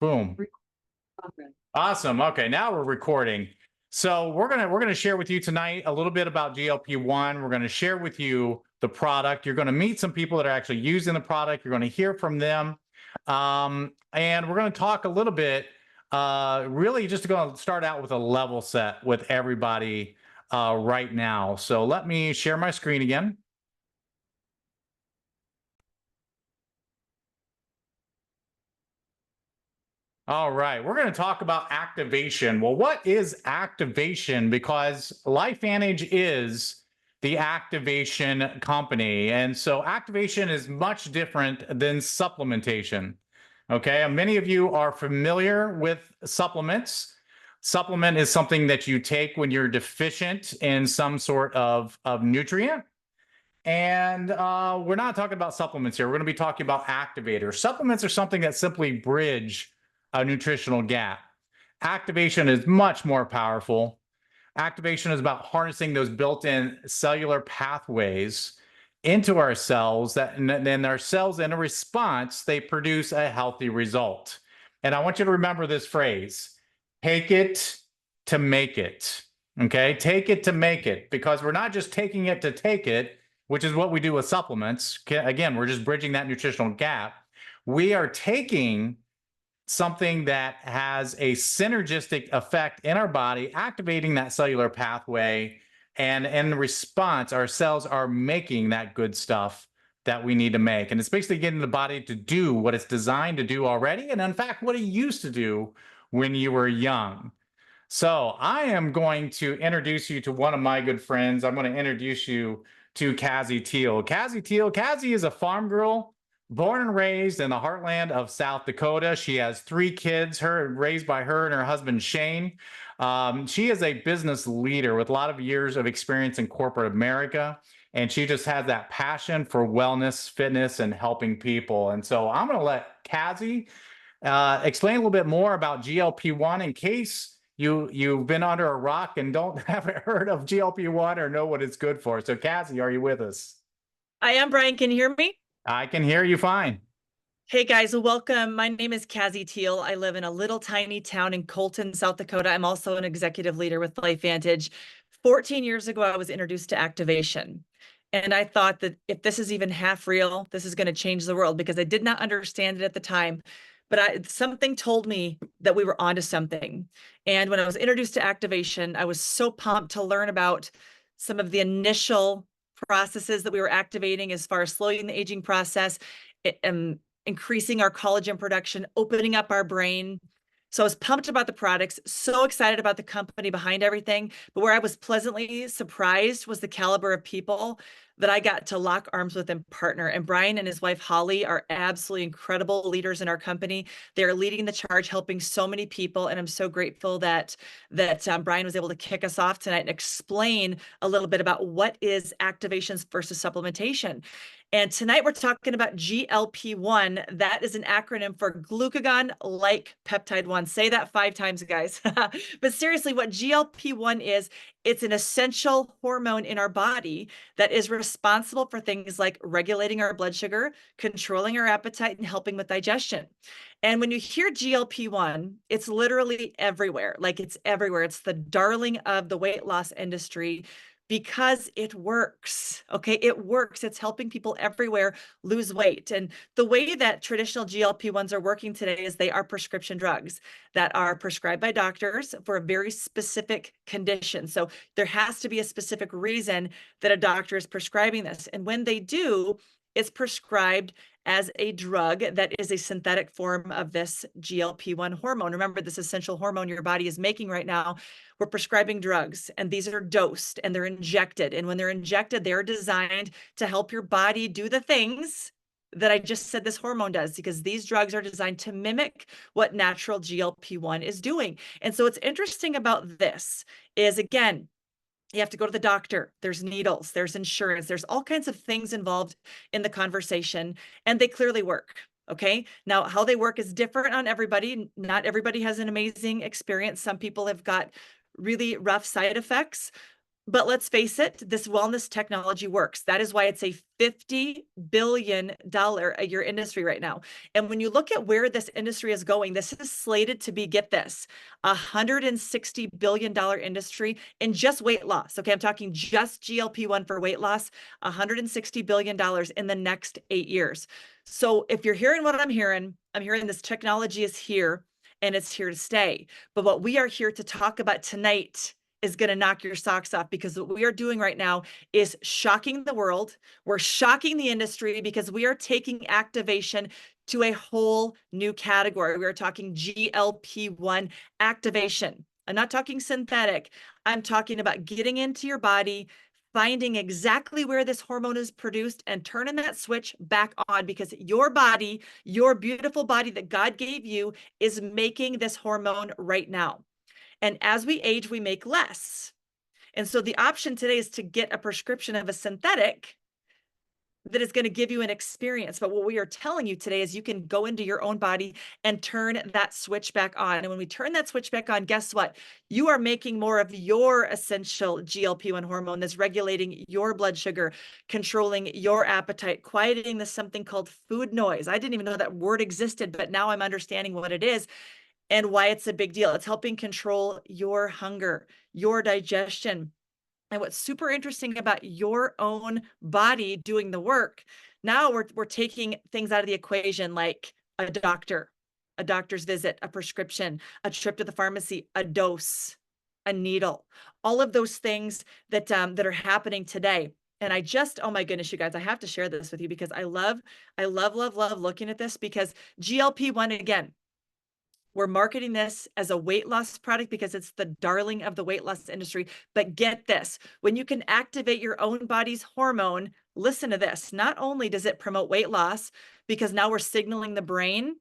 Boom. Awesome. Okay, now we're recording. So we're gonna share with you tonight a little bit about GLP-1. We're gonna share with you the product. You're gonna meet some people that are actually using the product. You're gonna hear from them, and we're gonna talk a little bit. Really, just going to start out with a level set with everybody right now. So let me share my screen again. All right, we're going to talk about activation. Well, what is activation? Because LifeVantage is the activation company. And so activation is much different than supplementation. Okay, and many of you are familiar with supplements. Supplement is something that you take when you're deficient in some sort of nutrient. And we're not talking about supplements here. We're going to be talking about activators. Supplements are something that simply bridge a nutritional gap. Activation is much more powerful. Activation is about harnessing those built-in cellular pathways into our cells, and then our cells, in a response, they produce a healthy result. And I want you to remember this phrase: take it to make it. Okay, take it to make it, because we're not just taking it to take it, which is what we do with supplements. Again, we're just bridging that nutritional gap. We are taking something that has a synergistic effect in our body, activating that cellular pathway. And in response, our cells are making that good stuff that we need to make. And it's basically getting the body to do what it's designed to do already. And in fact, what it used to do when you were young. So I am going to introduce you to one of my good friends. I'm going to introduce you to Kazzi Teal. Kazzi Teal, Kazzi is a farm girl born and raised in the heartland of South Dakota. She has 3 kids, raised by her and her husband, Shane. She is a business leader with a lot of years of experience in corporate America. And she just has that passion for wellness, fitness, and helping people. And so I'm going to let Kazzi explain a little bit more about GLP-1 in case you've been under a rock and haven't heard of GLP-1 or know what it's good for. So Kazzi, are you with us? I am, Brian. Can you hear me? I can hear you fine. Hey guys, welcome. My name is Kazzi Teal. I live in a little tiny town in Colton, South Dakota. I'm also an executive leader with LifeVantage. 14 years ago, I was introduced to activation. And I thought that if this is even half real, this is going to change the world, because I did not understand it at the time. But something told me that we were onto something. And when I was introduced to activation, I was so pumped to learn about some of the initial processes that we were activating as far as slowing the aging process, increasing our collagen production, opening up our brain. So I was pumped about the products, so excited about the company behind everything. But where I was pleasantly surprised was the caliber of people that I got to lock arms with and partner. And Brian and his wife, Holly, are absolutely incredible leaders in our company. They're leading the charge, helping so many people. And I'm so grateful that Brian was able to kick us off tonight and explain a little bit about what is activations versus supplementation. And tonight we're talking about GLP-1. That is an acronym for glucagon-like peptide 1. Say that 5 times, guys. But seriously, what GLP-1 is, it's an essential hormone in our body that is responsible for things like regulating our blood sugar, controlling our appetite, and helping with digestion. And when you hear GLP-1, it's literally everywhere. Like, it's everywhere. It's the darling of the weight loss industry, because it works. Okay, it works. It's helping people everywhere lose weight. And the way that traditional GLP-1s are working today is they are prescription drugs that are prescribed by doctors for a very specific condition. So there has to be a specific reason that a doctor is prescribing this. And when they do, it's prescribed as a drug that is a synthetic form of this GLP-1 hormone. Remember, this essential hormone your body is making right now. We're prescribing drugs, and these are dosed and they're injected. And when they're injected, they're designed to help your body do the things that I just said this hormone does, because these drugs are designed to mimic what natural GLP-1 is doing. And so what's interesting about this is, again, you have to go to the doctor. There's needles, there's insurance, there's all kinds of things involved in the conversation, and they clearly work. Okay. Now, how they work is different on everybody. Not everybody has an amazing experience. Some people have got really rough side effects. But let's face it, this wellness technology works. That is why it's a $50 billion a year industry right now. And when you look at where this industry is going, this is slated to be, get this, $160 billion industry in just weight loss. Okay, I'm talking just GLP-1 for weight loss, $160 billion in the next 8 years. So if you're hearing what I'm hearing this technology is here and it's here to stay. But what we are here to talk about tonight is going to knock your socks off, because what we are doing right now is shocking the world. We're shocking the industry because we are taking activation to a whole new category. We are talking GLP-1 activation. I'm not talking synthetic. I'm talking about getting into your body, finding exactly where this hormone is produced and turning that switch back on, because your body, your beautiful body that God gave you, is making this hormone right now. And as we age, we make less. And so the option today is to get a prescription of a synthetic that is going to give you an experience. But what we are telling you today is you can go into your own body and turn that switch back on. And when we turn that switch back on, guess what? You are making more of your essential GLP-1 hormone that's regulating your blood sugar, controlling your appetite, quieting this something called food noise. I didn't even know that word existed, but now I'm understanding what it is and why it's a big deal. It's helping control your hunger, your digestion. And what's super interesting about your own body doing the work, now we're taking things out of the equation, like a doctor's visit, a prescription, a trip to the pharmacy, a dose, a needle, all of those things that are happening today. And I just, oh my goodness, you guys, I have to share this with you because I love looking at this, because GLP-1, again, we're marketing this as a weight loss product because it's the darling of the weight loss industry. But get this, when you can activate your own body's hormone, listen to this, not only does it promote weight loss, because now we're signaling the brain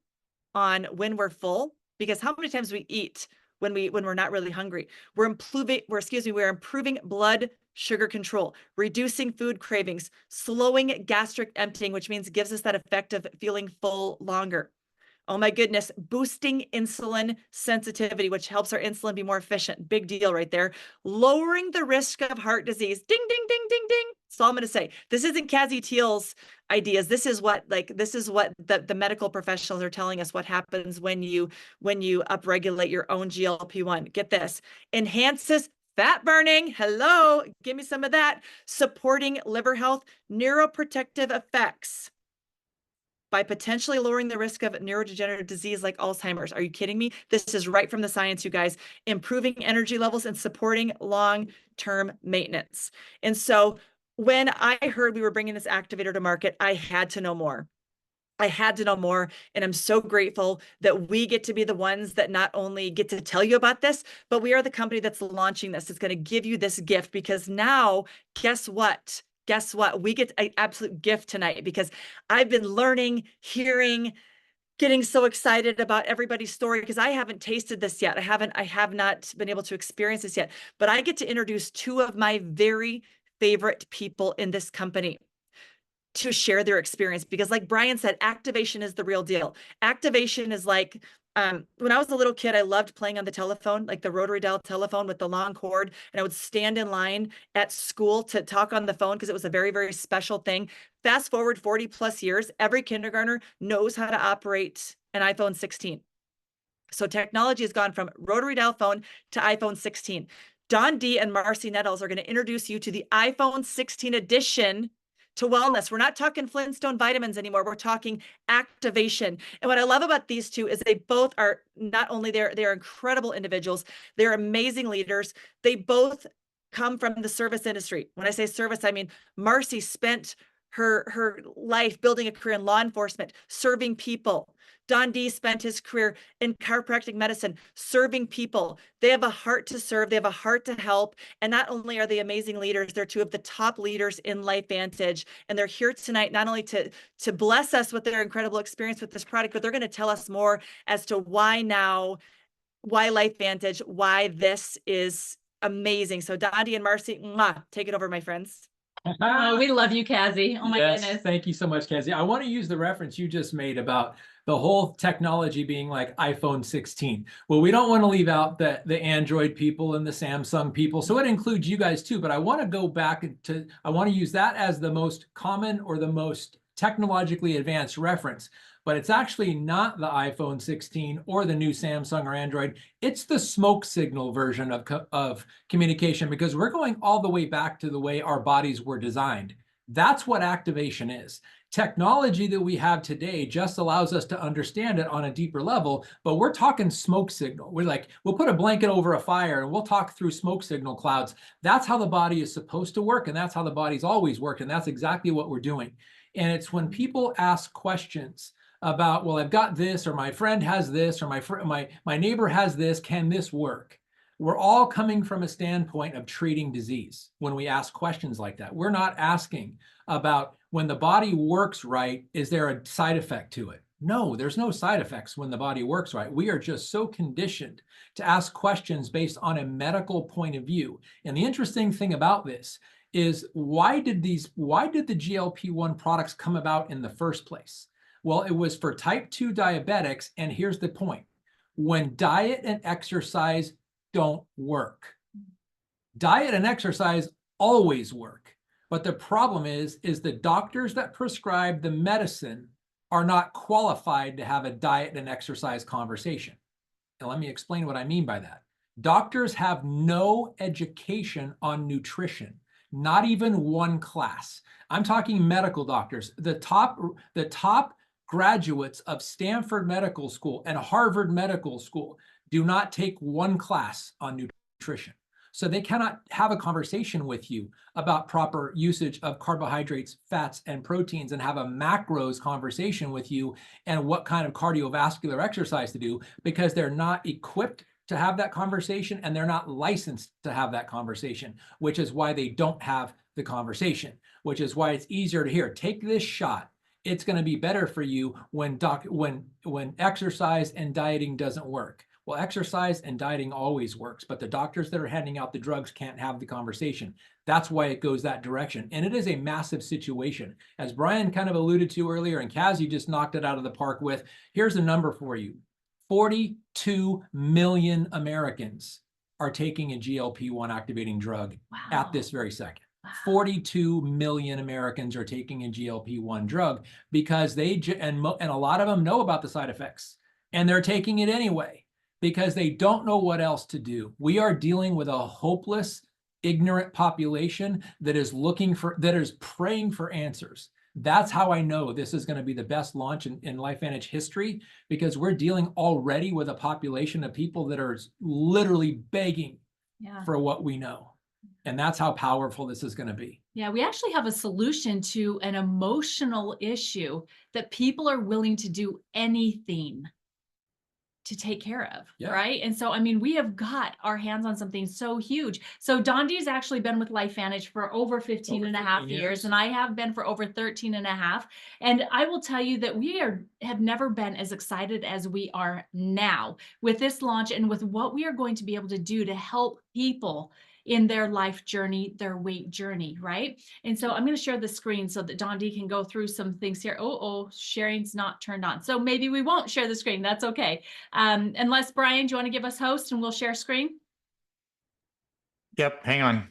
on when we're full, because how many times we eat when we're not really hungry? We're improving blood sugar control, reducing food cravings, slowing gastric emptying, which means it gives us that effect of feeling full longer. Oh my goodness, boosting insulin sensitivity, which helps our insulin be more efficient. Big deal right there. Lowering the risk of heart disease. Ding, ding, ding, ding, ding. That's all I'm going to say. This isn't Kazzi Teal's ideas. This is what the medical professionals are telling us what happens when you upregulate your own GLP-1. Get this. Enhances fat burning. Hello, give me some of that. Supporting liver health, neuroprotective effects by potentially lowering the risk of neurodegenerative disease like Alzheimer's. Are you kidding me? This is right from the science, you guys. Improving energy levels and supporting long-term maintenance. And so when I heard we were bringing this activator to market, I had to know more. I had to know more, and I'm so grateful that we get to be the ones that not only get to tell you about this, but we are the company that's launching this. It's going to give you this gift, because now, guess what? Guess what? We get an absolute gift tonight, because I've been learning, hearing, getting so excited about everybody's story, because I haven't tasted this yet. I have not been able to experience this yet, but I get to introduce two of my very favorite people in this company to share their experience, because like Brian said, activation is the real deal. Activation is like, when I was a little kid, I loved playing on the telephone, like the rotary dial telephone with the long cord. And I would stand in line at school to talk on the phone because it was a very, very special thing. Fast forward 40 plus years, every kindergartner knows how to operate an iPhone 16. So technology has gone from rotary dial phone to iPhone 16. Dondee and Marci Nettles are going to introduce you to the iPhone 16 edition to wellness. We're not talking Flintstone vitamins anymore. We're talking activation. And what I love about these two is they both are not only they're incredible individuals, they're amazing leaders. They both come from the service industry. When I say service, I mean Marci spent her life building a career in law enforcement, serving people. Dondee spent his career in chiropractic medicine, serving people. They have a heart to serve. They have a heart to help. And not only are they amazing leaders, they're two of the top leaders in LifeVantage. And they're here tonight, not only to bless us with their incredible experience with this product, but they're going to tell us more as to why now, why LifeVantage, why this is amazing. So Dondee and Marci, mwah, take it over, my friends. Oh, we love you, Kazzi. Oh my Yes, goodness. thank you so much, Kazzi. I want to use the reference you just made about the whole technology being like iPhone 16. Well, we don't want to leave out the Android people and the Samsung people. So it includes you guys too. But I want to go back to, I want to use that as the most common or the most technologically advanced reference. But it's actually not the iPhone 16 or the new Samsung or Android. It's the smoke signal version of communication, because we're going all the way back to the way our bodies were designed. That's what activation is. Technology that we have today just allows us to understand it on a deeper level, but we're talking smoke signal. We'll put a blanket over a fire and we'll talk through smoke signal clouds. That's how the body is supposed to work, and that's how the body's always worked, and that's exactly what we're doing. And it's when people ask questions about, well, I've got this, or my friend has this, or my neighbor has this, can this work? We're all coming from a standpoint of treating disease when we ask questions like that. We're not asking about, when the body works right, is there a side effect to it? No, there's no side effects when the body works right. We are just so conditioned to ask questions based on a medical point of view. And the interesting thing about this is, why did the GLP-1 products come about in the first place? Well, it was for type 2 diabetics, and here's the point. When diet and exercise don't work. Diet and exercise always work. But the problem is the doctors that prescribe the medicine are not qualified to have a diet and exercise conversation. Now, let me explain what I mean by that. Doctors have no education on nutrition, not even one class. I'm talking medical doctors. The top graduates of Stanford Medical School and Harvard Medical School do not take one class on nutrition. So they cannot have a conversation with you about proper usage of carbohydrates, fats, and proteins, and have a macros conversation with you and what kind of cardiovascular exercise to do, because they're not equipped to have that conversation, and they're not licensed to have that conversation, which is why they don't have the conversation, which is why it's easier to hear, take this shot. It's going to be better for you when exercise and dieting doesn't work. Well, exercise and dieting always works, but the doctors that are handing out the drugs can't have the conversation. That's why it goes that direction. And it is a massive situation. As Brian kind of alluded to earlier, and Kazzi just knocked it out of the park with, here's a number for you. 42 million Americans are taking a GLP-1 activating drug at this very second. 42 million Americans are taking a GLP-1 drug because and a lot of them know about the side effects, and they're taking it anyway because they don't know what else to do. We are dealing with a hopeless, ignorant population that is praying for answers. That's how I know this is going to be the best launch in LifeVantage history, because we're dealing already with a population of people that are literally begging for what we know. And that's how powerful this is going to be. Yeah, we actually have a solution to an emotional issue that people are willing to do anything to take care of, right? And so, I mean, we have got our hands on something so huge. So Dondee's actually been with LifeVantage for over 15 and a half years, and I have been for over 13 and a half. And I will tell you that we have never been as excited as we are now with this launch and with what we are going to be able to do to help people in their life journey, their weight journey, right? And so I'm going to share the screen so that Dondee can go through some things here. Sharing's not turned on. So maybe we won't share the screen. That's okay. Unless, Brian, do you want to give us host and we'll share screen? Yep, hang on.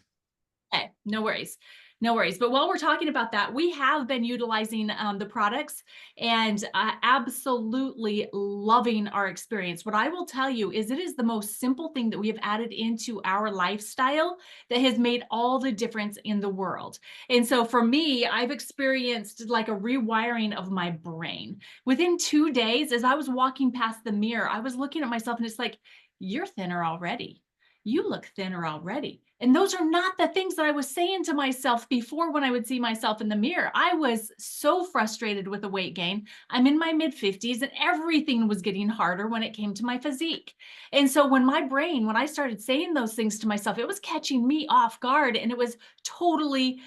Okay, no worries. No worries. But while we're talking about that, we have been utilizing the products and absolutely loving our experience. What I will tell you is it is the most simple thing that we have added into our lifestyle that has made all the difference in the world. And so for me, I've experienced like a rewiring of my brain. Within 2 days, as I was walking past the mirror, I was looking at myself and it's like, you're thinner already. You look thinner already. And those are not the things that I was saying to myself before when I would see myself in the mirror. I was so frustrated with the weight gain. I'm in my mid-50s and everything was getting harder when it came to my physique. And so when I started saying those things to myself, it was catching me off guard, and it was totally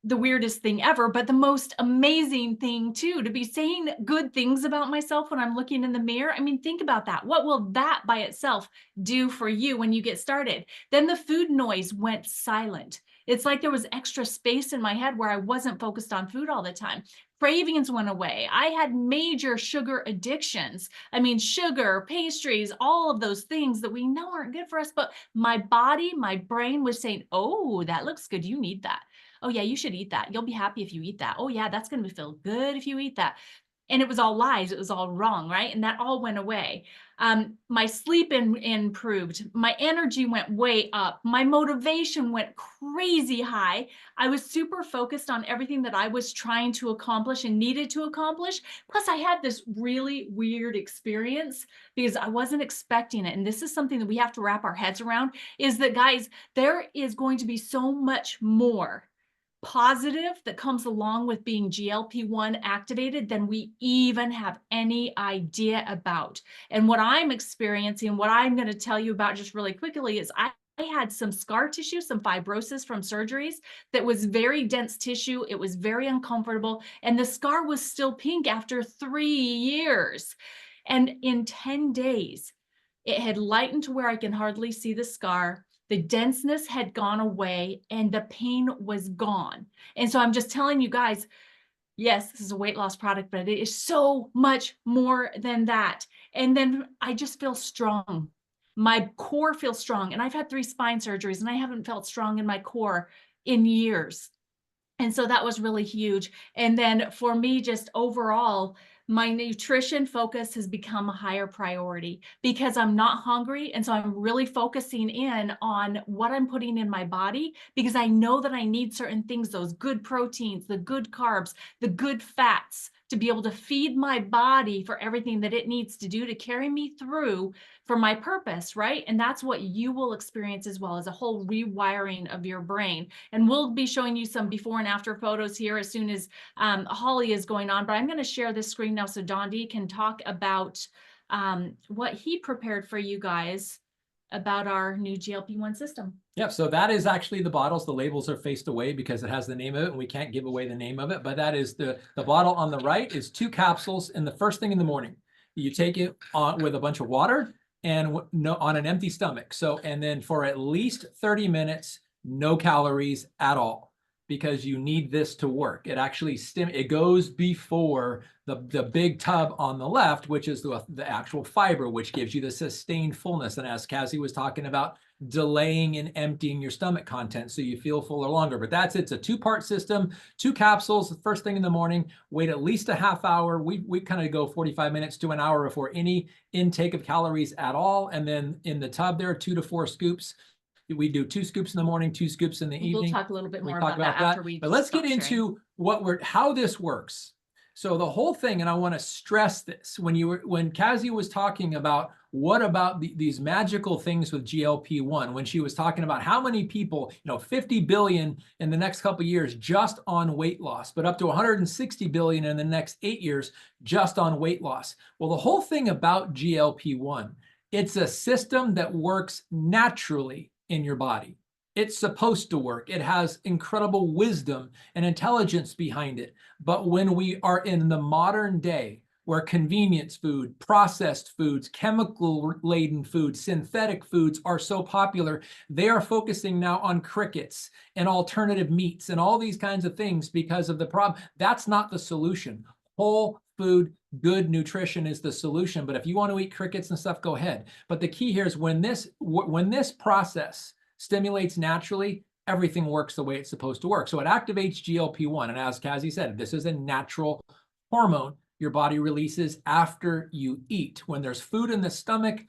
the weirdest thing ever, but the most amazing thing too, to be saying good things about myself when I'm looking in the mirror. I mean, think about that. What will that by itself do for you when you get started? Then the food noise went silent. It's like there was extra space in my head where I wasn't focused on food all the time. Cravings went away. I had major sugar addictions. I mean, sugar, pastries, all of those things that we know aren't good for us, but my body, my brain was saying, oh, that looks good. You need that. Oh yeah, you should eat that. You'll be happy if you eat that. Oh yeah, that's going to feel good if you eat that. And it was all lies. It was all wrong, right? And that all went away. My sleep improved. My energy went way up. My motivation went crazy high. I was super focused on everything that I was trying to accomplish and needed to accomplish. Plus, I had this really weird experience because I wasn't expecting it. And this is something that we have to wrap our heads around, is that, guys, there is going to be so much more positive that comes along with being GLP-1 activated than we even have any idea about. And what I'm experiencing, what I'm going to tell you about just really quickly, is I had some scar tissue, some fibrosis from surgeries that was very dense tissue. It was very uncomfortable. And the scar was still pink after 3 years. And in 10 days, it had lightened to where I can hardly see the scar. The denseness had gone away and the pain was gone. And so I'm just telling you guys, yes, this is a weight loss product, but it is so much more than that. And then I just feel strong. My core feels strong. And I've had 3 spine surgeries and I haven't felt strong in my core in years. And so that was really huge. And then for me, just overall, my nutrition focus has become a higher priority because I'm not hungry. And so I'm really focusing in on what I'm putting in my body because I know that I need certain things, those good proteins, the good carbs, the good fats, to be able to feed my body for everything that it needs to do to carry me through for my purpose, right? And that's what you will experience as well, as a whole rewiring of your brain. And we'll be showing you some before and after photos here as soon as Holly is going on, but I'm going to share this screen now so Dondee can talk about what he prepared for you guys about our new GLP-1 system. Yeah, so that is actually the bottles. The labels are faced away because it has the name of it and we can't give away the name of it, but that is the bottle on the right is 2 capsules in the first thing in the morning. You take it on with a bunch of water and on an empty stomach. So, and then for at least 30 minutes, no calories at all, because you need this to work. It actually it goes before the big tub on the left, which is the actual fiber, which gives you the sustained fullness. And as Kazzi was talking about, delaying and emptying your stomach content so you feel fuller longer. But that's it. It's a 2-part system, 2 capsules the first thing in the morning, wait at least a half hour. We kind of go 45 minutes to an hour before any intake of calories at all. And then in the tub, there are 2 to 4 scoops. We do 2 scoops in the morning, 2 scoops in the evening. We'll talk a little bit more about that after we. But let's get into how this works. So the whole thing, and I want to stress this, when Kazzi was talking about what about these magical things with GLP-1, when she was talking about how many people, 50 billion in the next couple of years just on weight loss, but up to 160 billion in the next 8 years just on weight loss. Well, the whole thing about GLP-1, it's a system that works naturally in your body. It's supposed to work. It has incredible wisdom and intelligence behind it. But when we are in the modern day, where convenience food, processed foods, chemical-laden foods, synthetic foods are so popular, they are focusing now on crickets and alternative meats and all these kinds of things because of the problem. That's not the solution. Whole food, good nutrition is the solution. But if you want to eat crickets and stuff, go ahead. But the key here is when this process stimulates naturally, everything works the way it's supposed to work. So it activates GLP-1. And as Kazzi said, this is a natural hormone your body releases after you eat. When there's food in the stomach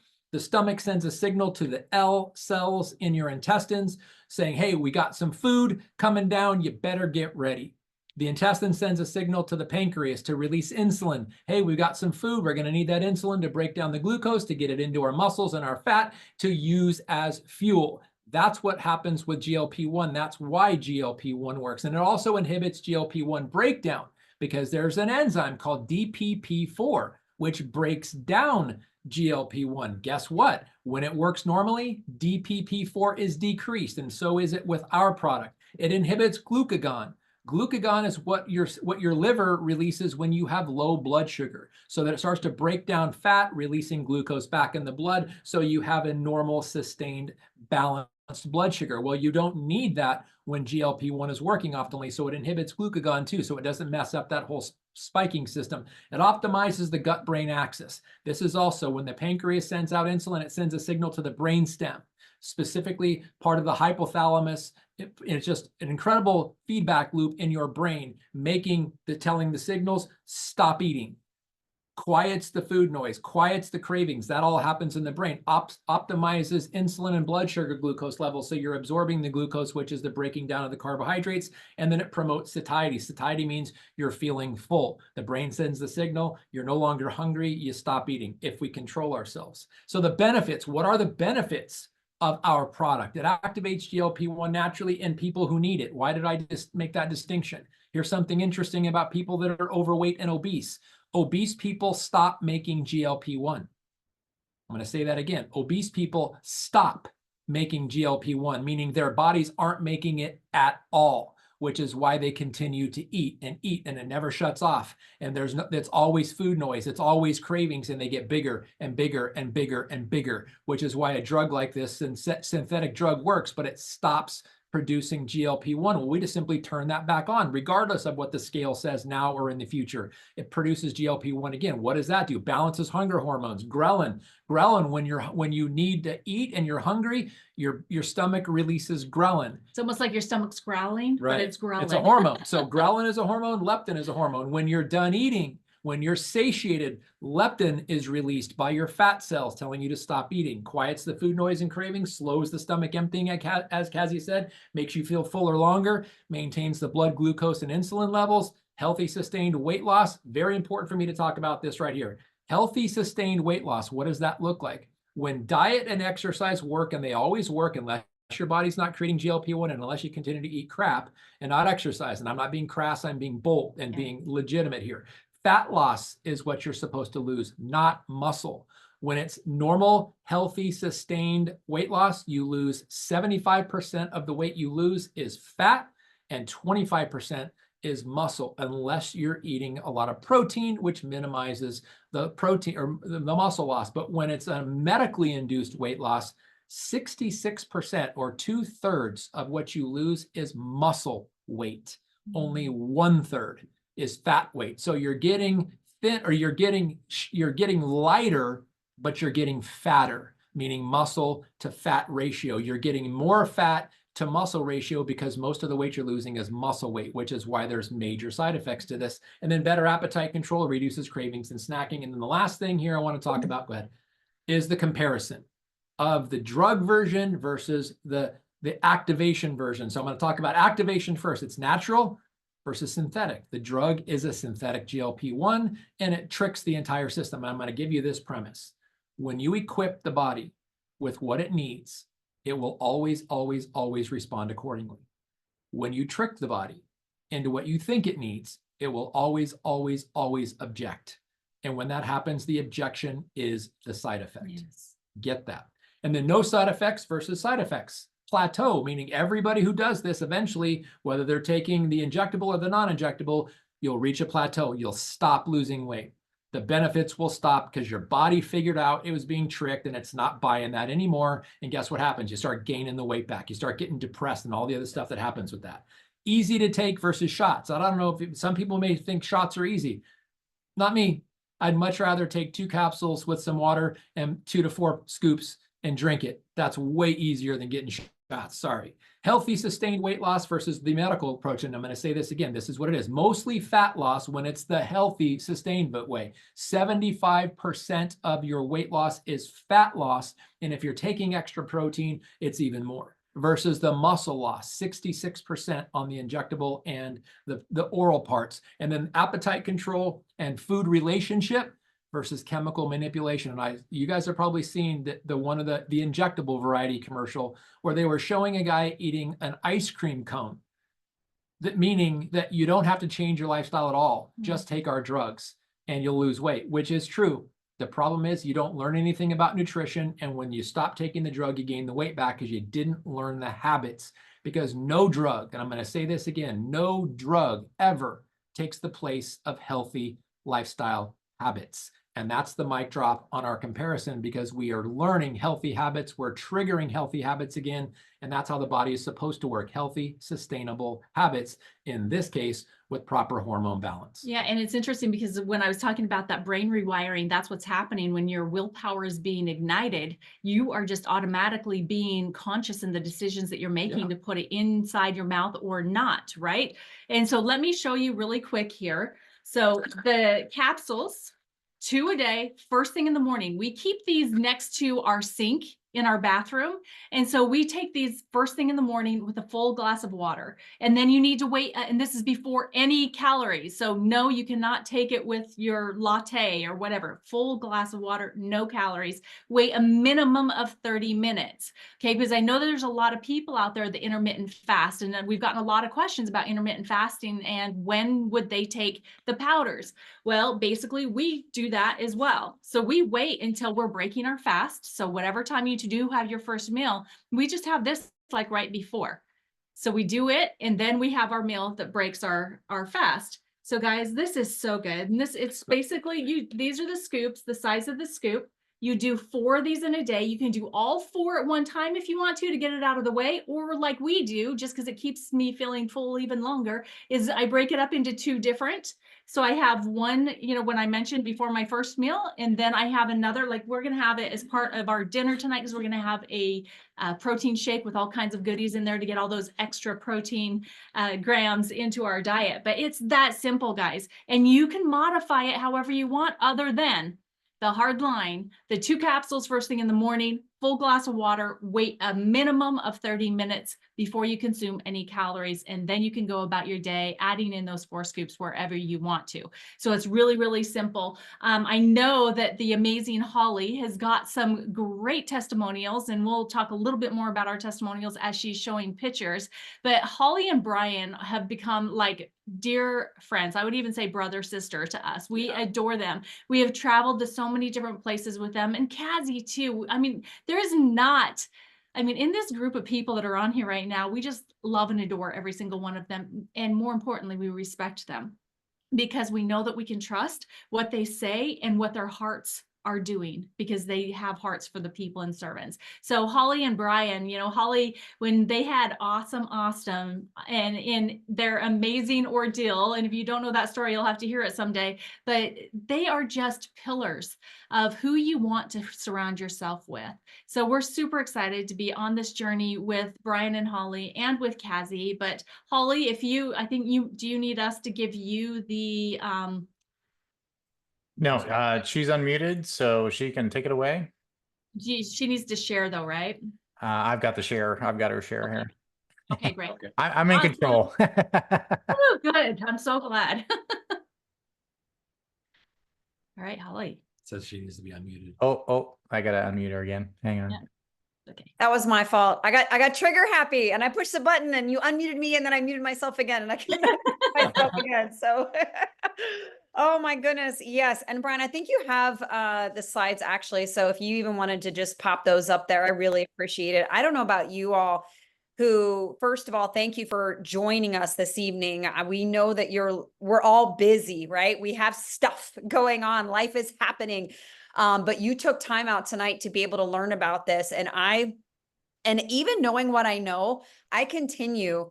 sends a signal to the L cells in your intestines saying, hey, we got some food coming down, you better get ready. The intestine sends a signal to the pancreas to release insulin. Hey, we've got some food. We're going to need that insulin to break down the glucose, to get it into our muscles and our fat to use as fuel. That's what happens with GLP-1. That's why GLP-1 works. And it also inhibits GLP-1 breakdown because there's an enzyme called DPP-4, which breaks down GLP-1. Guess what? When it works normally, DPP-4 is decreased, and so is it with our product. It inhibits glucagon. Glucagon is what your liver releases when you have low blood sugar, so that it starts to break down fat, releasing glucose back in the blood, so you have a normal, sustained balanced blood sugar. Well, you don't need that when GLP-1 is working optimally. So it inhibits glucagon too. So it doesn't mess up that whole spiking system. It optimizes the gut-brain axis. This is also when the pancreas sends out insulin, it sends a signal to the brainstem, specifically part of the hypothalamus. It's just an incredible feedback loop in your brain, telling the signals, stop eating. Quiets the food noise, quiets the cravings. That all happens in the brain. Optimizes insulin and blood sugar glucose levels. So you're absorbing the glucose, which is the breaking down of the carbohydrates. And then it promotes satiety. Satiety means you're feeling full. The brain sends the signal, you're no longer hungry, you stop eating if we control ourselves. So the benefits, what are the benefits of our product? It activates GLP-1 naturally in people who need it. Why did I just make that distinction? Here's something interesting about people that are overweight and obese. Obese people stop making GLP-1. I'm going to say that again. Obese people stop making GLP-1, meaning their bodies aren't making it at all, which is why they continue to eat, and it never shuts off. And it's always food noise. It's always cravings, and they get bigger and bigger and bigger and bigger, which is why a drug like this synthetic drug works, but it stops producing GLP-1. Well, we just simply turn that back on, regardless of what the scale says now or in the future. It produces GLP-1 again. What does that do? Balances hunger hormones. Ghrelin. When you need to eat and you're hungry, your stomach releases ghrelin. It's almost like your stomach's growling, Right. but it's growling. It's a hormone. So ghrelin is a hormone, leptin is a hormone. When you're done eating, when you're satiated, leptin is released by your fat cells, telling you to stop eating, quiets the food noise and cravings, slows the stomach emptying, as Kazzi said, makes you feel fuller longer, maintains the blood glucose and insulin levels, healthy sustained weight loss. Very important for me to talk about this right here. Healthy sustained weight loss. What does that look like? When diet and exercise work, and they always work unless your body's not creating GLP-1 and unless you continue to eat crap and not exercise. And I'm not being crass, I'm being bold and being legitimate here. Fat loss is what you're supposed to lose, not muscle. When it's normal, healthy, sustained weight loss, you lose 75% of the weight you lose is fat and 25% is muscle, unless you're eating a lot of protein, which minimizes the protein or the muscle loss. But when it's a medically induced weight loss, 66% or 2/3 of what you lose is muscle weight. Only 1/3 is fat weight. So you're getting thin, or you're getting lighter, but you're getting fatter, meaning muscle to fat ratio. You're getting more fat to muscle ratio because most of the weight you're losing is muscle weight, which is why there's major side effects to this. And then better appetite control reduces cravings and snacking. And then the last thing here I want to talk about, go ahead, is the comparison of the drug version versus the activation version. So I'm going to talk about activation first. It's natural versus synthetic. The drug is a synthetic GLP-1, and it tricks the entire system. And I'm going to give you this premise. When you equip the body with what it needs, it will always, always, always respond accordingly. When you trick the body into what you think it needs, it will always, always, always object. And when that happens, the objection is the side effect. Yes. Get that. And then no side effects versus side effects. Plateau, meaning everybody who does this eventually, whether they're taking the injectable or the non-injectable, you'll reach a plateau. You'll stop losing weight. The benefits will stop because your body figured out it was being tricked and it's not buying that anymore. And guess what happens? You start gaining the weight back. You start getting depressed and all the other stuff that happens with that. Easy to take versus shots. I don't know if some people may think shots are easy. Not me. I'd much rather take 2 capsules with some water and 2 to 4 scoops and drink it. That's way easier than getting shots. Sorry. Healthy sustained weight loss versus the medical approach. And I'm going to say this again. This is what it is. Mostly fat loss when it's the healthy sustained way. 75% of your weight loss is fat loss. And if you're taking extra protein, it's even more. Versus the muscle loss, 66% on the injectable and the oral parts. And then appetite control and food relationship versus chemical manipulation. And you guys have probably seen the injectable variety commercial where they were showing a guy eating an ice cream cone. That meaning that you don't have to change your lifestyle at all. Just take our drugs and you'll lose weight, which is true. The problem is you don't learn anything about nutrition. And when you stop taking the drug, you gain the weight back because you didn't learn the habits. Because no drug, and I'm going to say this again, no drug ever takes the place of healthy lifestyle habits. And that's the mic drop on our comparison, because we are learning healthy habits. We're triggering healthy habits again. And that's how the body is supposed to work. Healthy, sustainable habits, in this case, with proper hormone balance. Yeah, and it's interesting because when I was talking about that brain rewiring, that's what's happening when your willpower is being ignited. You are just automatically being conscious in the decisions that you're making to put it inside your mouth or not, right? And so let me show you really quick here. So the capsules, 2 a day, first thing in the morning. We keep these next to our sink in our bathroom. And so we take these first thing in the morning with a full glass of water. And then you need to wait, and this is before any calories. So no, you cannot take it with your latte or whatever. Full glass of water, no calories. Wait a minimum of 30 minutes. Okay, because I know that there's a lot of people out there that intermittent fast, and we've gotten a lot of questions about intermittent fasting and when would they take the powders. Well, basically we do that as well. So we wait until we're breaking our fast. So whatever time you do have your first meal, we just have this like right before. So we do it, and then we have our meal that breaks our fast. So guys, this is so good. And it's basically, these are the scoops, the size of the scoop. You do 4 of these in a day. You can do all 4 at one time if you want to get it out of the way, or like we do, just because it keeps me feeling full even longer, is I break it up into 2 different. So I have one, when I mentioned before my first meal, and then I have another, like we're going to have it as part of our dinner tonight, because we're going to have a protein shake with all kinds of goodies in there to get all those extra protein grams into our diet. But it's that simple, guys. And you can modify it however you want, other than the hard line, the 2 capsules first thing in the morning, full glass of water, wait a minimum of 30 minutes before you consume any calories. And then you can go about your day, adding in those 4 scoops wherever you want to. So it's really, really simple. I know that the amazing Holly has got some great testimonials, and we'll talk a little bit more about our testimonials as she's showing pictures. But Holly and Brian have become like dear friends. I would even say brother, sister to us. We adore them. We have traveled to so many different places with them, and Kazzi too. I mean, there is not, in this group of people that are on here right now, we just love and adore every single one of them. And more importantly, we respect them, because we know that we can trust what they say and what their hearts are doing, because they have hearts for the people and servants. So Holly and Brian, Holly, when they had awesome and in their amazing ordeal, and if you don't know that story, you'll have to hear it someday, but they are just pillars of who you want to surround yourself with. So we're super excited to be on this journey with Brian and Holly, and with Kazzi. But Holly, do you need us to give you the No, she's unmuted, so she can take it away. she needs to share though, right? I've got the share. I've got her share here. Okay, great. Okay. I'm in control. Oh, good. I'm so glad. All right, Holly. It says she needs to be unmuted. Oh, I gotta unmute her again. Hang on. Yeah. Okay. That was my fault. I got trigger happy, and I pushed the button, and you unmuted me, and then I muted myself again, and I couldn't unmute myself again. So, oh my goodness, yes. And Brian, I think you have the slides actually. So if you even wanted to just pop those up there, I really appreciate it. I don't know about you all, who, first of all, thank you for joining us this evening. We know that we're all busy, right? We have stuff going on. Life is happening. But you took time out tonight to be able to learn about this. And even knowing what I know, I continue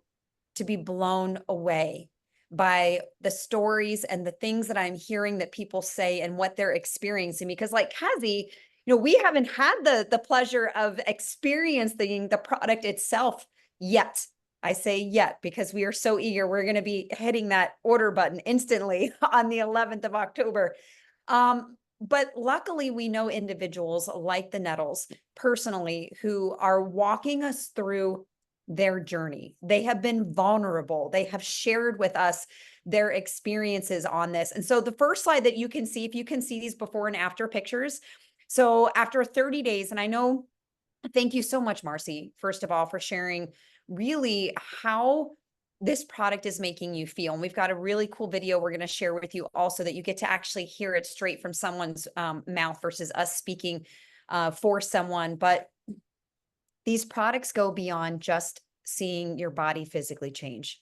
to be blown away by the stories and the things that I'm hearing that people say and what they're experiencing. Because like Kazzi, we haven't had the pleasure of experiencing the product itself yet. I say yet because we are so eager. We're going to be hitting that order button instantly on the 11th of October. But luckily, we know individuals like the Nettles personally who are walking us through their journey. They have been vulnerable. They have shared with us their experiences on this. And so the first slide that you can see, if you can see these before and after pictures. So after 30 days, and I know, thank you so much, Marci, first of all, for sharing really how this product is making you feel. And we've got a really cool video we're going to share with you also, that you get to actually hear it straight from someone's mouth versus us speaking for someone. But these products go beyond just seeing your body physically change.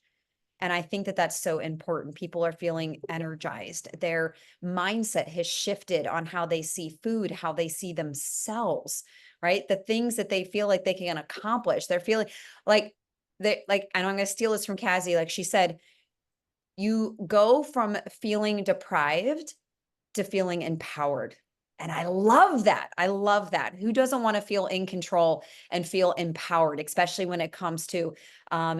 And I think that that's so important. People are feeling energized. Their mindset has shifted on how they see food, how they see themselves, right? The things that they feel like they can accomplish. They're feeling like and I'm going to steal this from Kazzi. Like she said, you go from feeling deprived to feeling empowered. And I love that. I love that. Who doesn't want to feel in control and feel empowered, especially when it comes to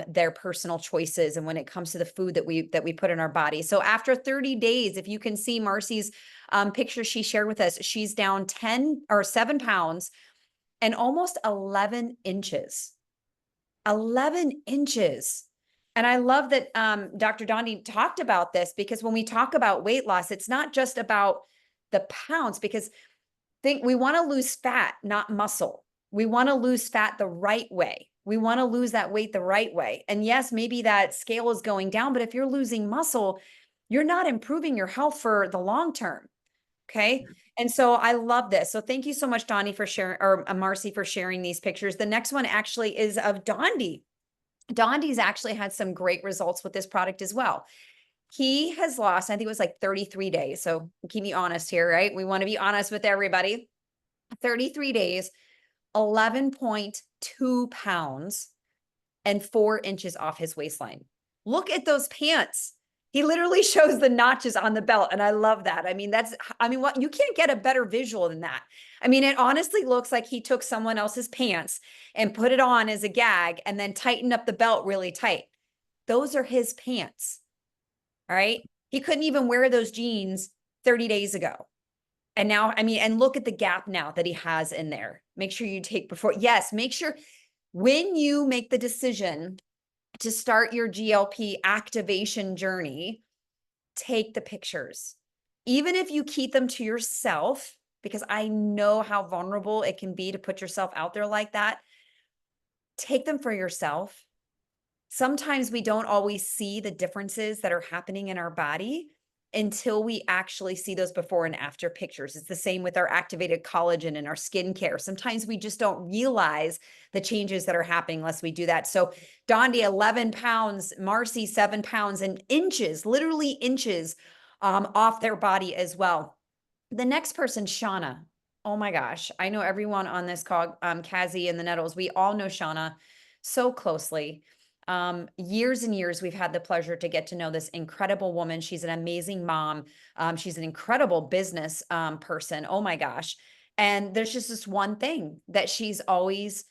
their personal choices and when it comes to the food that we put in our body. So after 30 days, if you can see Marci's picture she shared with us, she's down 7 pounds and almost 11 inches. 11 inches. And I love that Dr. Dondee talked about this, because when we talk about weight loss, it's not just about the pounds, because we want to lose fat, not muscle. We want to lose fat the right way. We want to lose that weight the right way. And yes, maybe that scale is going down, but if you're losing muscle, you're not improving your health for the long term. Okay. And so I love this. So thank you so much, Dondee, for sharing, or Marci, for sharing these pictures. The next one actually is of Dondee. Dondee's actually had some great results with this product as well. He has lost, I think it was like 33 days. So keep me honest here, right? We want to be honest with everybody. 33 days, 11.2 pounds and 4 inches off his waistline. Look at those pants. He literally shows the notches on the belt. And I love that. I mean, what, you can't get a better visual than that. I mean, it honestly looks like he took someone else's pants and put it on as a gag and then tightened up the belt really tight. Those are his pants. All right. He couldn't even wear those jeans 30 days ago. And now, I mean, and look at the gap now that he has in there. Make sure you take before. Yes. Make sure when you make the decision to start your GLP activation journey, take the pictures. Even if you keep them to yourself, because I know how vulnerable it can be to put yourself out there like that, take them for yourself. Sometimes we don't always see the differences that are happening in our body until we actually see those before and after pictures. It's the same with our activated collagen and our skincare. Sometimes we just don't realize the changes that are happening unless we do that. So Dondee, 11 pounds, Marci, 7 pounds, and inches, literally inches off their body as well. The next person, Shauna. Oh my gosh. I know everyone on this call, Kazzi and the Nettles, we all know Shauna so closely. Years and years, we've had the pleasure to get to know this incredible woman. She's an amazing mom. She's an incredible business person. Oh my gosh. And there's just this one thing that she's always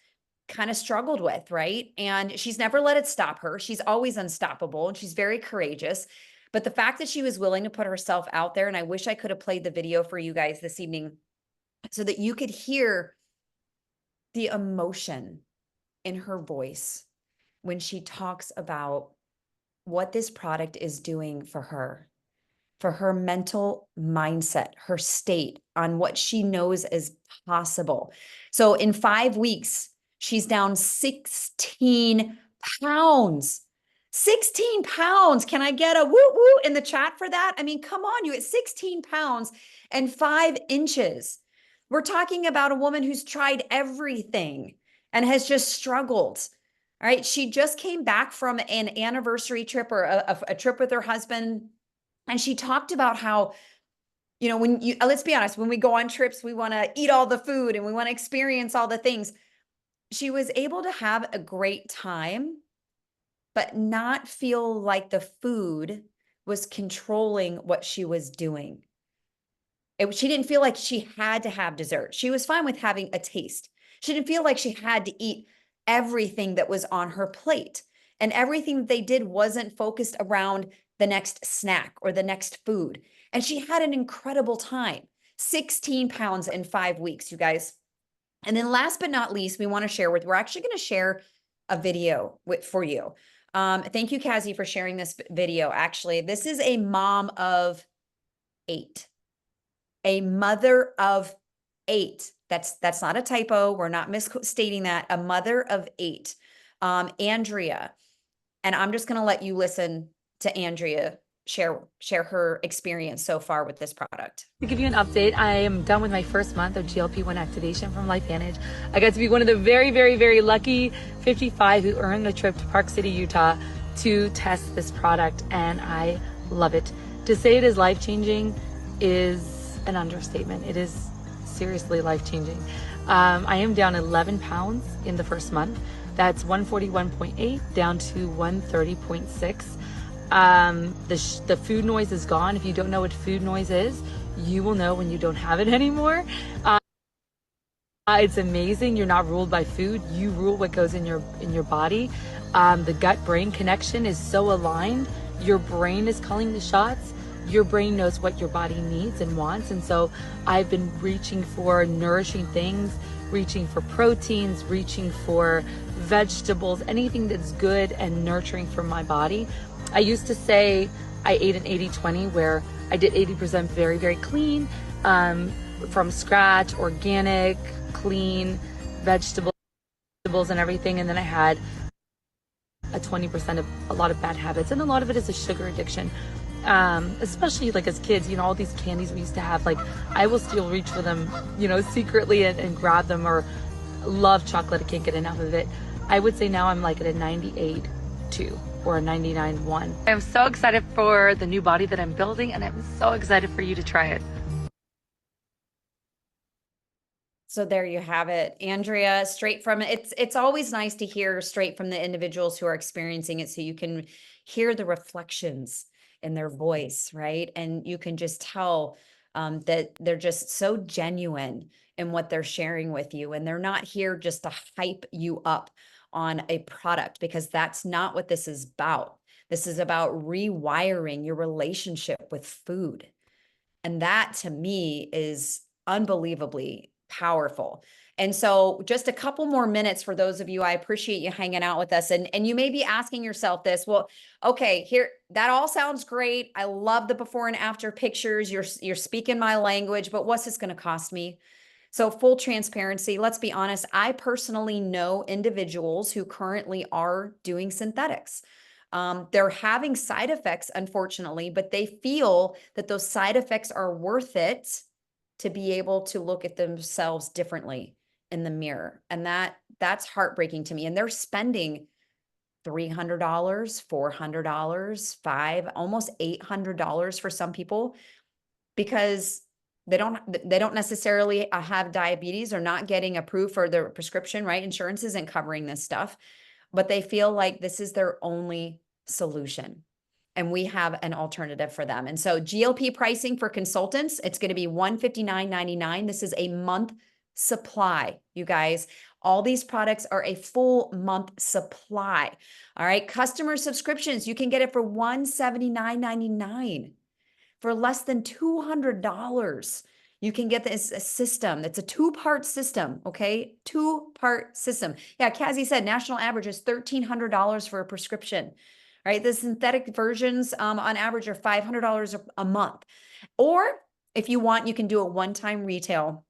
kind of struggled with, right? And she's never let it stop her. She's always unstoppable and she's very courageous. But the fact that she was willing to put herself out there, and I wish I could have played the video for you guys this evening so that you could hear the emotion in her voice when she talks about what this product is doing for her mental mindset, her state, on what she knows is possible. So in 5 weeks, she's down 16 pounds. 16 pounds. Can I get a woo woo in the chat for that? I mean, come on, you at 16 pounds and 5 inches. We're talking about a woman who's tried everything and has just struggled. All right. She just came back from an anniversary trip or a trip with her husband. And she talked about how, you know, let's be honest, when we go on trips, we want to eat all the food and we want to experience all the things. She was able to have a great time, but not feel like the food was controlling what she was doing. She didn't feel like she had to have dessert. She was fine with having a taste. She didn't feel like she had to eat everything that was on her plate. And everything that they did wasn't focused around the next snack or the next food. And she had an incredible time. 16 pounds in 5 weeks, you guys. And then last but not least, we're actually going to share a video for you. Thank you, Kazzi, for sharing this video. Actually, this is a mom of 8. A mother of 8. That's not a typo. We're not misstating that. A mother of 8, Andrea. And I'm just going to let you listen to Andrea share her experience so far with this product. To give you an update, I am done with my first month of GLP-1 activation from LifeVantage. I got to be one of the very, very, very lucky 55 who earned the trip to Park City, Utah to test this product, and I love it. To say it is life-changing is an understatement. It is seriously life-changing. I am down 11 pounds in the first month. That's 141.8 down to 130.6. The food noise is gone. If you don't know what food noise is, you will know when you don't have it anymore. It's amazing. You're not ruled by food. You rule what goes in your body. The gut-brain connection is so aligned. Your brain is calling the shots. Your brain knows what your body needs and wants. And so I've been reaching for nourishing things, reaching for proteins, reaching for vegetables, anything that's good and nurturing for my body. I used to say I ate an 80-20 where I did 80% very, very clean, from scratch, organic, clean vegetables and everything. And then I had a 20% of a lot of bad habits. And a lot of it is a sugar addiction. Especially like as kids, you know, all these candies we used to have, like I will still reach for them, you know, secretly and grab them, or love chocolate. I can't get enough of it. I would say now I'm like at a 98.2 or a 99.1. I'm so excited for the new body that I'm building, and I'm so excited for you to try it. So there you have it, Andrea, straight from it's always nice to hear straight from the individuals who are experiencing it, so you can hear the reflections in their voice, right? And you can just tell that they're just so genuine in what they're sharing with you, and they're not here just to hype you up on a product, because that's not what this is about. This is about rewiring your relationship with food. And that to me is unbelievably powerful. And so just a couple more minutes for those of you, I appreciate you hanging out with us. And you may be asking yourself this, well, okay, here, that all sounds great. I love the before and after pictures. You're speaking my language, but what's this going to cost me? So full transparency, let's be honest. I personally know individuals who currently are doing synthetics. They're having side effects, unfortunately, but they feel that those side effects are worth it to be able to look at themselves differently in the mirror. And that's heartbreaking to me. And they're spending $300, $400, almost $800 for some people, because they don't necessarily have diabetes or not getting approved for their prescription, right? Insurance isn't covering this stuff, but they feel like this is their only solution. And we have an alternative for them. And so GLP pricing for consultants, it's going to be $159.99. This is a month supply, you guys. All these products are a full month supply. All right. Customer subscriptions, you can get it for $179.99. For less than $200, you can get this system. It's a two-part system, okay? Two-part system. Yeah, Kazzi said national average is $1,300 for a prescription, right? The synthetic versions on average are $500 a month. Or if you want, you can do a one-time retail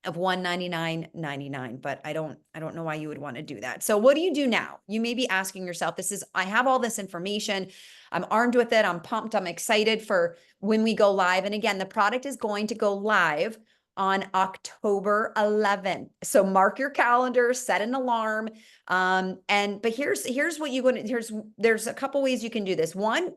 of $199.99, but I don't know why you would want to do that. So what do you do now? You may be asking yourself, I have all this information. I'm armed with it. I'm pumped. I'm excited for when we go live. And again, the product is going to go live on October 11th. So mark your calendar, set an alarm. But here's what there's a couple ways you can do this. One,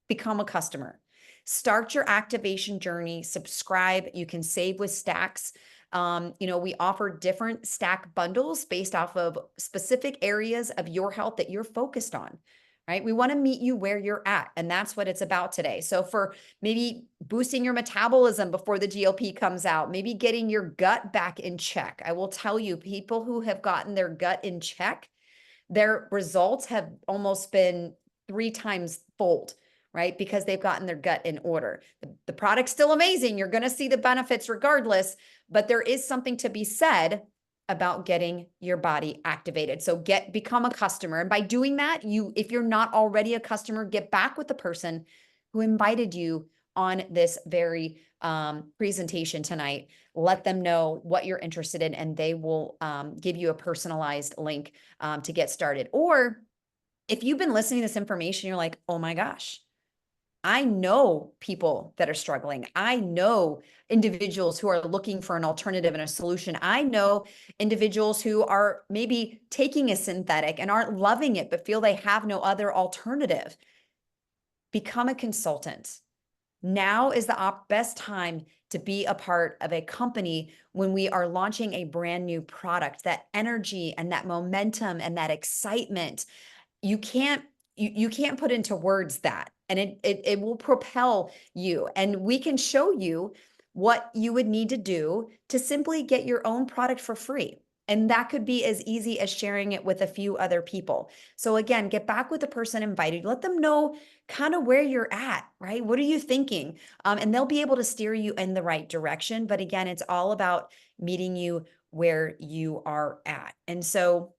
become a customer. Start your activation journey, subscribe. You can save with stacks. We offer different stack bundles based off of specific areas of your health that you're focused on, right? We want to meet you where you're at. And that's what it's about today. So for maybe boosting your metabolism before the GLP comes out, maybe getting your gut back in check. I will tell you, people who have gotten their gut in check, their results have almost been 3 times fold, right? Because they've gotten their gut in order. The product's still amazing. You're going to see the benefits regardless, but there is something to be said about getting your body activated. So become a customer. And by doing that, if you're not already a customer, get back with the person who invited you on this very presentation tonight. Let them know what you're interested in, and they will give you a personalized link to get started. Or if you've been listening to this information, you're like, oh my gosh, I know people that are struggling. I know individuals who are looking for an alternative and a solution. I know individuals who are maybe taking a synthetic and aren't loving it, but feel they have no other alternative. Become a consultant. Now is the best time to be a part of a company when we are launching a brand new product. That energy and that momentum and that excitement, you can't put into words that, and it will propel you. And we can show you what you would need to do to simply get your own product for free. And that could be as easy as sharing it with a few other people. So again, get back with the person invited. Let them know kind of where you're at, right? What are you thinking? And they'll be able to steer you in the right direction. But again, it's all about meeting you where you are at. And so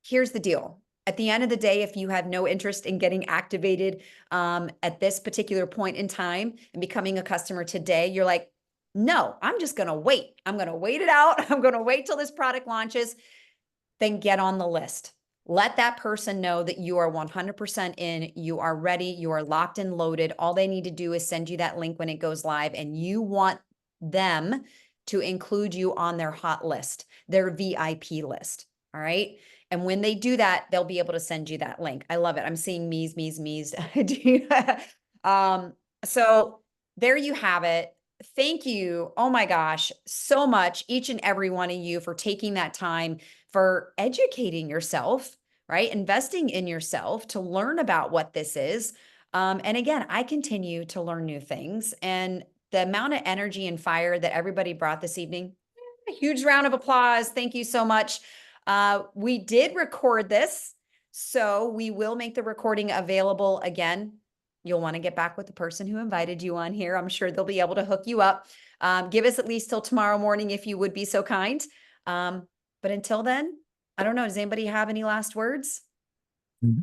here's the deal. At the end of the day, if you have no interest in getting activated at this particular point in time and becoming a customer today, you're like, no, I'm just going to wait. I'm going to wait it out. I'm going to wait till this product launches. Then get on the list. Let that person know that you are 100% in, you are ready, you are locked and loaded. All they need to do is send you that link when it goes live, and you want them to include you on their hot list, their VIP list. All right. And when they do that, they'll be able to send you that link. I love it. I'm seeing me's. So there you have it. Thank you. Oh my gosh, so much, each and every one of you, for taking that time, for educating yourself, right? Investing in yourself to learn about what this is. And again, I continue to learn new things, and the amount of energy and fire that everybody brought this evening, a huge round of applause. Thank you so much. We did record this, so we will make the recording available again. You'll want to get back with the person who invited you on here. I'm sure they'll be able to hook you up. Give us at least till tomorrow morning if you would be so kind. But until then, I don't know. Does anybody have any last words?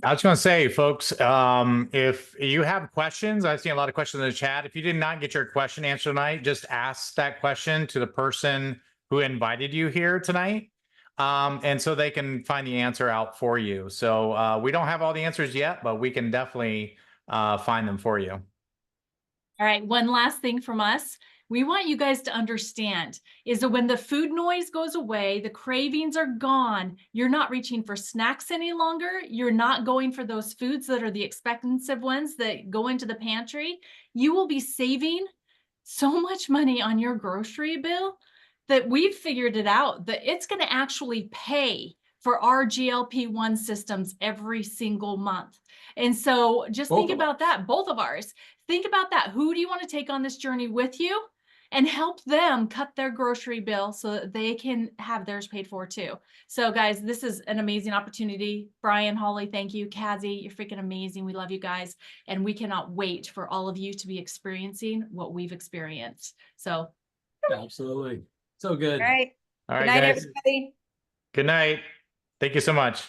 I was going to say, folks, if you have questions, I've seen a lot of questions in the chat. If you did not get your question answered tonight, just ask that question to the person who invited you here tonight. And so they can find the answer out for you. So we don't have all the answers yet, but we can definitely find them for you. All right, one last thing from us. We want you guys to understand is that when the food noise goes away, the cravings are gone, you're not reaching for snacks any longer. You're not going for those foods that are the expensive ones that go into the pantry. You will be saving so much money on your grocery bill that we've figured it out that it's going to actually pay for our GLP-1 systems every single month. And so just think about that, both of ours. Think about that. Who do you want to take on this journey with you and help them cut their grocery bill so that they can have theirs paid for too? So guys, this is an amazing opportunity. Brian, Holly, thank you. Kazzi, you're freaking amazing. We love you guys. And we cannot wait for all of you to be experiencing what we've experienced. So Absolutely. So good. All right. All right, Good night, guys. everybody. Good night. Thank you so much.